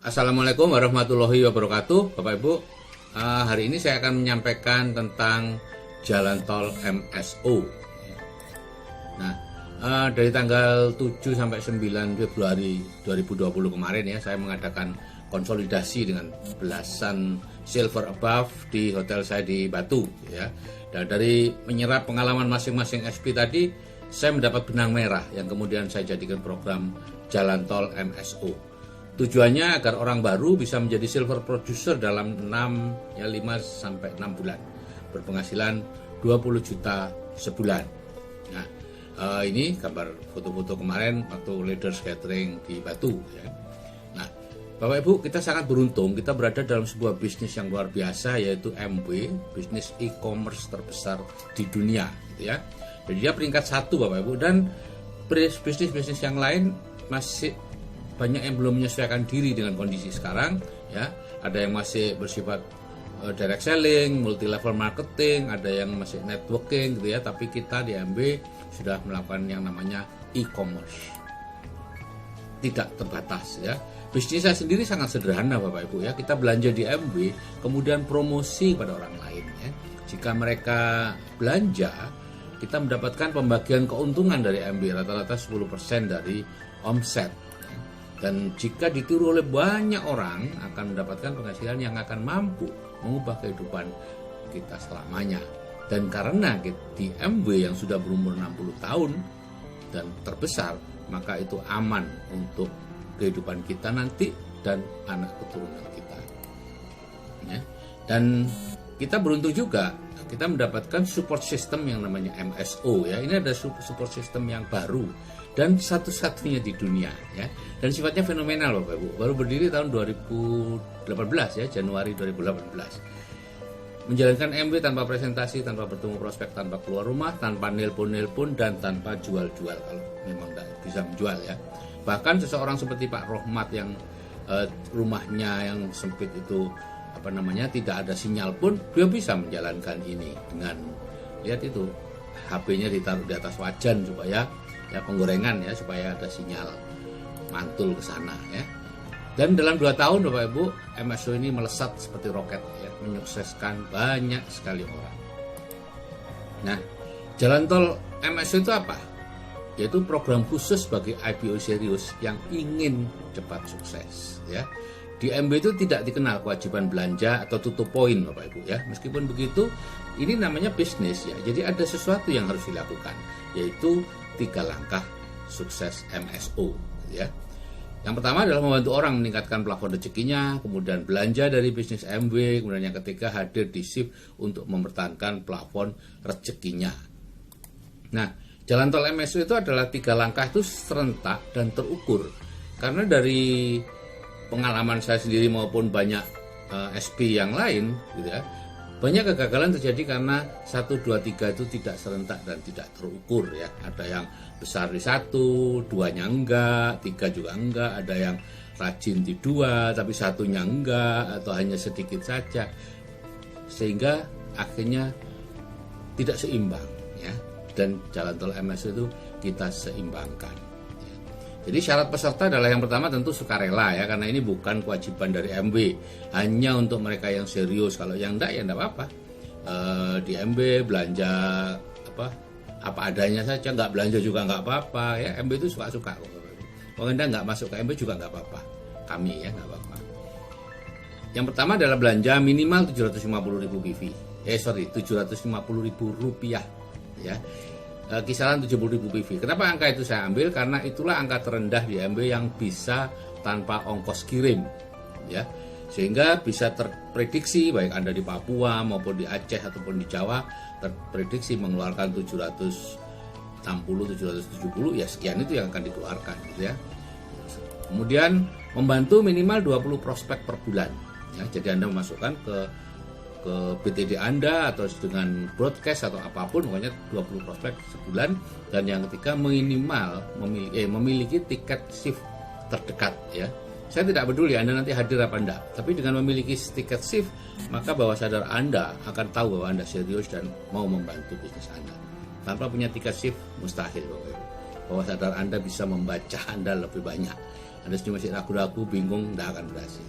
Assalamualaikum warahmatullahi wabarakatuh, Bapak Ibu. Hari ini saya akan menyampaikan tentang jalan tol MSO. Nah, dari tanggal 7 sampai 9 Februari 2020 kemarin ya, saya mengadakan konsolidasi dengan belasan silver above di hotel saya di Batu ya. Dan dari menyerap pengalaman masing-masing SP tadi, saya mendapat benang merah yang kemudian saya jadikan program jalan tol MSO. Tujuannya agar orang baru bisa menjadi silver producer dalam 5 sampai 6 bulan, berpenghasilan 20 juta sebulan. Nah, ini gambar foto-foto kemarin waktu Leaders Gathering di Batu ya. Nah, Bapak Ibu, kita sangat beruntung kita berada dalam sebuah bisnis yang luar biasa, yaitu MW, bisnis e-commerce terbesar di dunia gitu ya. Jadi dia peringkat 1 Bapak Ibu, dan bisnis-bisnis yang lain masih banyak yang belum menyesuaikan diri dengan kondisi sekarang ya. Ada yang masih bersifat direct selling, multi level marketing, ada yang masih networking gitu ya. Tapi kita di MB sudah melakukan yang namanya e-commerce, tidak terbatas ya. Bisnis saya sendiri sangat sederhana Bapak Ibu ya. Kita belanja di MB, kemudian promosi pada orang lain ya. Jika mereka belanja, kita mendapatkan pembagian keuntungan dari MB rata-rata 10% dari omset. Dan jika ditiru oleh banyak orang, akan mendapatkan penghasilan yang akan mampu mengubah kehidupan kita selamanya. Dan karena di MW yang sudah berumur 60 tahun dan terbesar, maka itu aman untuk kehidupan kita nanti dan anak keturunan kita ya. Dan kita beruntung juga, kita mendapatkan support system yang namanya MSO ya. Ini ada support system yang baru dan satu-satunya di dunia ya, dan sifatnya fenomenal Bapak Ibu. Baru berdiri tahun 2018 ya, Januari 2018. Menjalankan MW tanpa presentasi, tanpa bertemu prospek, tanpa keluar rumah, tanpa nelpon dan tanpa jual-jual kalau memang tidak bisa menjual ya. Bahkan seseorang seperti Pak Rohmat yang rumahnya yang sempit itu tidak ada sinyal pun, dia bisa menjalankan ini dengan lihat itu HP-nya ditaruh di atas wajan supaya ya penggorengan ya, supaya ada sinyal mantul ke sana ya. Dan dalam 2 tahun Bapak Ibu, MSO ini melesat seperti roket ya, menyukseskan banyak sekali orang. Nah, jalan tol MSO itu apa? Yaitu program khusus bagi IPO serius yang ingin cepat sukses ya. Di MB itu tidak dikenal kewajiban belanja atau tutup poin Bapak Ibu ya. Meskipun begitu, ini namanya bisnis ya. Jadi ada sesuatu yang harus dilakukan, yaitu 3 langkah sukses MSO ya. Yang pertama adalah membantu orang meningkatkan plafon rezekinya, kemudian belanja dari bisnis MW, kemudian yang ketiga hadir di shift untuk mempertahankan plafon rezekinya. Nah, jalan tol MSO itu adalah 3 langkah itu serentak dan terukur. Karena dari pengalaman saya sendiri maupun banyak SP yang lain gitu ya, banyak kegagalan terjadi karena 1, 2, 3 itu tidak serentak dan tidak terukur ya. Ada yang besar di 1, 2-nya enggak, 3 juga enggak, ada yang rajin di 2 tapi 1-nya enggak atau hanya sedikit saja, sehingga akhirnya tidak seimbang ya. Dan jalan tol MS itu kita seimbangkan. Jadi syarat peserta adalah yang pertama tentu sukarela ya, karena ini bukan kewajiban dari MW, hanya untuk mereka yang serius. Kalau yang enggak ya enggak apa-apa. Di MW belanja apa adanya saja, enggak belanja juga enggak apa-apa ya. MW itu suka-suka kok. Kalau Anda enggak masuk ke MW juga enggak apa-apa. Kami ya enggak apa-apa. Yang pertama adalah belanja minimal 750.000 PV. 750.000 rupiah ya. Kisaran 70.000 PV. Kenapa angka itu saya ambil? Karena itulah angka terendah di MB yang bisa tanpa ongkos kirim ya. Sehingga bisa terprediksi baik Anda di Papua maupun di Aceh ataupun di Jawa, terprediksi mengeluarkan 760, 770 ya, sekian itu yang akan dikeluarkan gitu ya. Kemudian membantu minimal 20 prospek per bulan ya. Jadi Anda memasukkan ke BTD Anda atau dengan broadcast atau apapun, pokoknya 20 prospek sebulan. Dan yang ketiga minimal memiliki tiket shift terdekat ya. Saya tidak peduli Anda nanti hadir apa enggak, tapi dengan memiliki tiket shift, maka bawah sadar Anda akan tahu bahwa Anda serius dan mau membantu bisnis Anda. Tanpa punya tiket shift mustahil Bapak Ibu. Bawah sadar Anda bisa membaca Anda lebih banyak Anda masih ragu-ragu, bingung, tidak akan berhasil.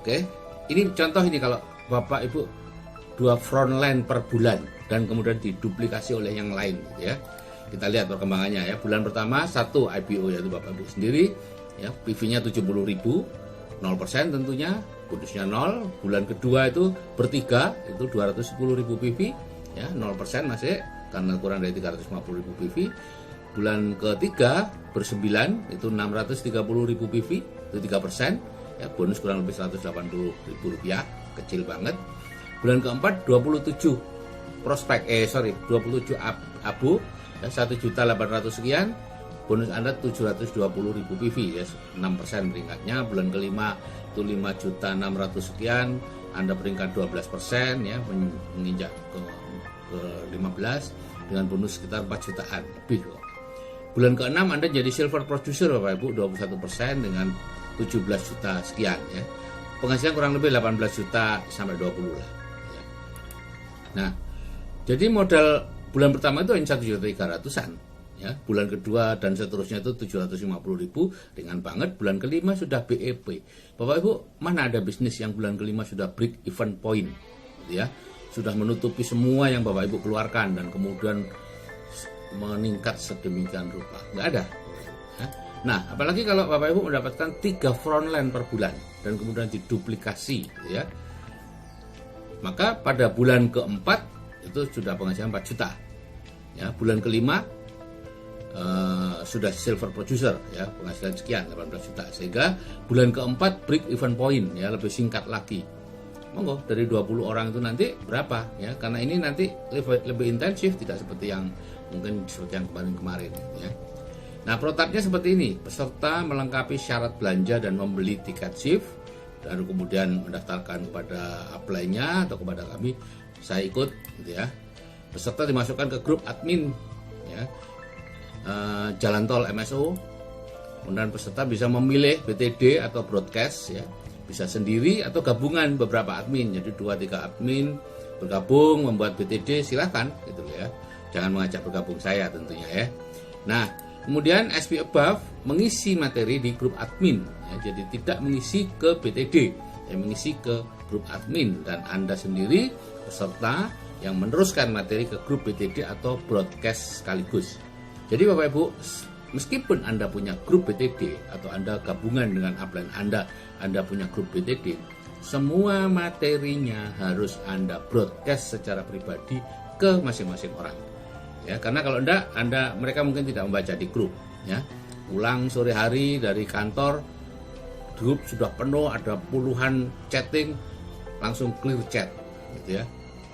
Oke, ini contoh ini kalau Bapak Ibu 2 frontline per bulan dan kemudian diduplikasi oleh yang lain, gitu ya. Kita lihat perkembangannya ya. Bulan pertama 1 IPO yaitu Bapak Ibu sendiri, ya, PV-nya 70.000, 0% tentunya, bonusnya 0. Bulan kedua itu bertiga itu 210.000 PV, ya, 0% masih karena kurang dari 350.000 PV. Bulan ketiga bersembilan itu 630.000 PV, itu 3%, ya, bonus kurang lebih 180.000 rupiah, kecil banget. Bulan keempat 27 27 abu, ya, 1.800.000 sekian, bonus Anda 720.000 PV, ya, 6% peringkatnya. Bulan kelima itu 5.600.000 sekian, Anda peringkat 12%, ya, menginjak ke 15 dengan bonus sekitar 4 jutaan lebih kok. Bulan ke-6 Anda jadi silver producer Bapak Ibu, 21% dengan 17 juta sekian, ya. Penghasilan kurang lebih 18 juta sampai 20 lah, ya. Nah, jadi modal bulan pertama itu hanya 1.300.000-an, ya. Bulan kedua dan seterusnya itu 750.000 ringan banget. Bulan kelima sudah BEP. Bapak Ibu, mana ada bisnis yang bulan kelima sudah break even point, gitu ya. Sudah menutupi semua yang Bapak Ibu keluarkan dan kemudian meningkat sedemikian rupa, nggak ada. Nah, apalagi kalau Bapak Ibu mendapatkan 3 frontline per bulan dan kemudian diduplikasi, ya, maka pada bulan keempat itu sudah penghasilan 4 juta, ya. Bulan kelima sudah silver producer, ya, penghasilan sekian 18 juta, sehingga bulan keempat break even point, ya, lebih singkat lagi. Monggo dari 20 orang itu nanti berapa, ya, karena ini nanti lebih intensif, tidak seperti yang mungkin seperti yang kemarin-kemarin, ya. Nah, prototipenya seperti ini. Peserta melengkapi syarat belanja dan membeli tiket shift, lalu kemudian mendaftarkan kepada upline-nya atau kepada kami, saya ikut, gitu ya. Peserta dimasukkan ke grup admin, ya, jalan tol MSO. Kemudian peserta bisa memilih BTD atau broadcast, ya, bisa sendiri atau gabungan beberapa admin, jadi 2-3 admin bergabung membuat BTD, silakan, gitu ya. Jangan mengajak bergabung saya tentunya, ya. Nah, kemudian SP above mengisi materi di grup admin, ya, jadi tidak mengisi ke BTD, ya, mengisi ke grup admin, dan Anda sendiri peserta yang meneruskan materi ke grup BTD atau broadcast sekaligus. Jadi Bapak Ibu, meskipun Anda punya grup BTD atau Anda gabungan dengan upline Anda punya grup BTD, semua materinya harus Anda broadcast secara pribadi ke masing-masing orang. Ya, karena kalau enggak, mereka mungkin tidak membaca di grup, ya. Pulang sore hari dari kantor, grup sudah penuh, ada puluhan chatting, langsung clear chat, gitu ya.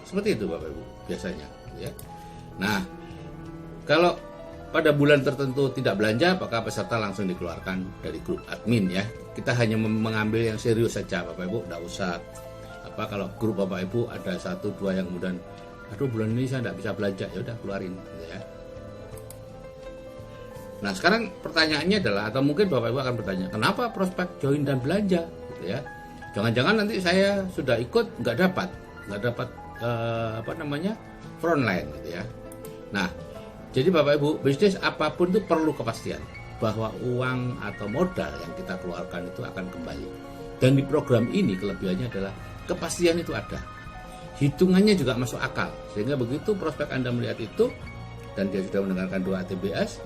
Seperti itu Bapak Ibu biasanya, ya. Nah, kalau pada bulan tertentu tidak belanja, maka peserta langsung dikeluarkan dari grup admin, ya. Kita hanya mengambil yang serius saja Bapak Ibu, tidak usah kalau grup Bapak Ibu ada 1-2 yang kemudian, aduh bulan ini saya tidak bisa belanja, ya udah keluarin, gitu ya. Nah, sekarang pertanyaannya adalah, atau mungkin Bapak Ibu akan bertanya, kenapa prospek join dan belanja, gitu ya. Jangan-jangan nanti saya sudah ikut nggak dapat frontline, gitu ya. Nah, jadi Bapak Ibu, bisnis apapun itu perlu kepastian bahwa uang atau modal yang kita keluarkan itu akan kembali. Dan di program ini kelebihannya adalah kepastian itu ada. Hitungannya juga masuk akal, sehingga begitu prospek Anda melihat itu dan dia sudah mendengarkan 2 ATBS,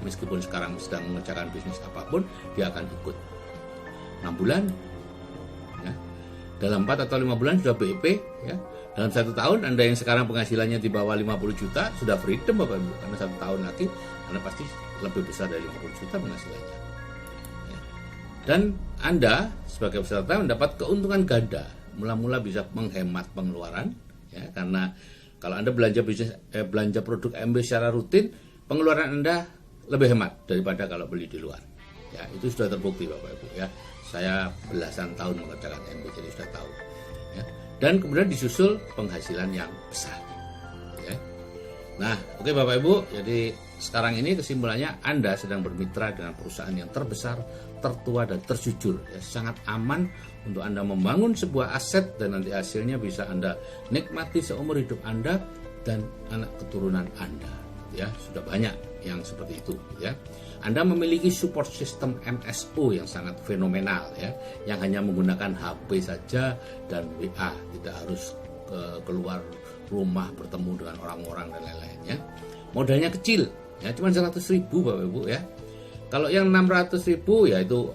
meskipun sekarang sedang mengerjakan bisnis apapun, dia akan ikut 6 bulan, ya. Dalam 4 atau 5 bulan sudah BEP, ya. Dalam 1 tahun Anda yang sekarang penghasilannya di bawah 50 juta sudah freedom Bapak Ibu, karena 1 tahun lagi Anda pasti lebih besar dari 50 juta penghasilannya, ya. Dan Anda sebagai peserta mendapat keuntungan ganda. Mula-mula bisa menghemat pengeluaran, ya, karena kalau Anda belanja produk MB secara rutin, pengeluaran Anda lebih hemat daripada kalau beli di luar, ya. Itu sudah terbukti Bapak Ibu, ya. Saya belasan tahun mengerjakan MB, jadi sudah tahu, ya. Dan kemudian disusul penghasilan yang besar, ya. Nah, oke Bapak Ibu, jadi sekarang ini kesimpulannya Anda sedang bermitra dengan perusahaan yang terbesar, tertua dan terjujur, ya. Sangat aman untuk Anda membangun sebuah aset dan nanti hasilnya bisa Anda nikmati seumur hidup Anda dan anak keturunan Anda, ya. Sudah banyak yang seperti itu ya. Anda memiliki support system MSO yang sangat fenomenal ya, yang hanya menggunakan HP saja dan WA, tidak harus keluar rumah bertemu dengan orang-orang dan lain-lain ya. Modalnya kecil ya, cuma 100.000 Bapak Ibu ya. Kalau yang 600.000 ya itu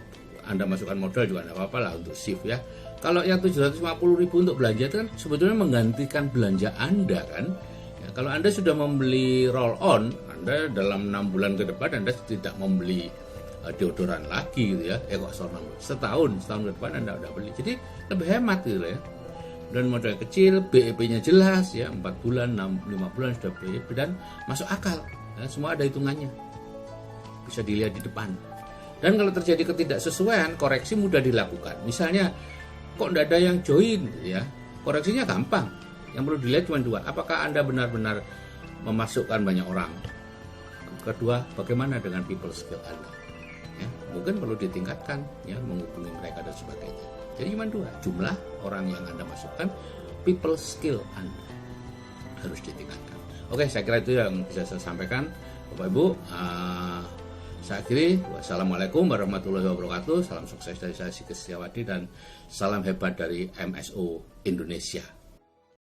Anda masukkan modal juga tidak apa-apa lah untuk shift ya. Kalau yang 750.000 untuk belanja itu kan sebetulnya menggantikan belanja Anda kan. Ya, kalau Anda sudah membeli roll on, Anda dalam 6 bulan ke depan Anda tidak membeli deodoran lagi gitu ya. Setahun ke depan Anda udah beli. Jadi lebih hemat gitu ya. Dan modal kecil, BEP-nya jelas ya, 4 bulan, 5 bulan sudah BEP dan masuk akal. Ya, semua ada hitungannya. Bisa dilihat di depan. Dan kalau terjadi ketidaksesuaian, koreksi mudah dilakukan. Misalnya kok tidak ada yang join ya, koreksinya gampang. Yang perlu dilihat cuma 2, apakah Anda benar-benar memasukkan banyak orang. Kedua, bagaimana dengan people skill Anda ya, mungkin perlu ditingkatkan ya, menghubungi mereka dan sebagainya. Jadi cuma 2, jumlah orang yang Anda masukkan, people skill Anda harus ditingkatkan. Oke, saya kira itu yang bisa saya sampaikan Bapak Ibu. Saya akhiri, wassalamualaikum warahmatullahi wabarakatuh. Salam sukses dari saya Sigit Setiawadi dan salam hebat dari MSO Indonesia.